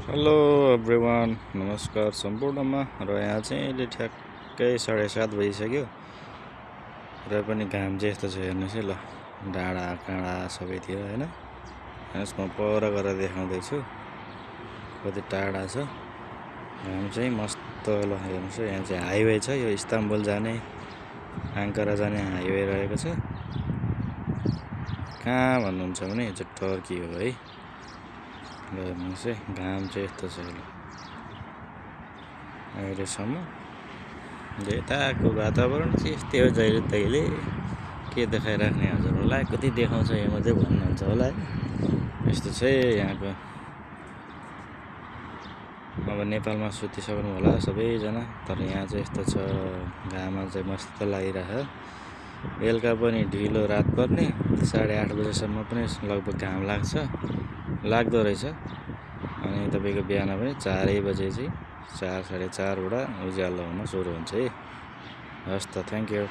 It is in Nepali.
हेलो एभ्रिवान, नमस्कार सम्पूर्णमा। र यहाँ चाहिँ अहिले ठ्याक्कै 7:30 बजिसक्यो र पनि घाम चाहिँ यस्तो छ हेर्नुहोस् है। ल, डाँडा काँडा सबैतिर होइन। हेर्नुहोस्, म पर गरेर देखाउँदैछु कति टाढा छ घाम चाहिँ मस्त। ल हेर्नुहोस् है, यहाँ चाहिँ हाइवे छ, यो इस्ताम्बुल जाने आङ्कारा जाने हाइवे रहेको छ। कहाँ भन्नुहुन्छ भने यो चाहिँ टर्की हो है। ल हेर्नुहोस् है, घाम चाहिँ यस्तो छ अहिलेसम्म। यताको वातावरण चाहिँ यस्तै हो, जहिले तहिले के देखाइराख्ने हजुरहरूलाई, कति देखाउँछ यो मात्रै भन्नुहुन्छ होला है। यस्तो छ यहाँको। अब नेपालमा सुतिसक्नु होला सबैजना, तर यहाँ चाहिँ यस्तो छ, घाम चाहिँ मस्त लागिरहेछ। बेलुका पनि ढिलो रात पर्ने 8:30 बजेसम्म पनि लगभग घाम लाग्दो रहेछ। अनि तपाईँको बिहान पनि 4 बजे चाहिँ 4 साढे 4बाट उज्यालो हुन सुरु हुन्छ है। हस् त, थ्याङ्क यू।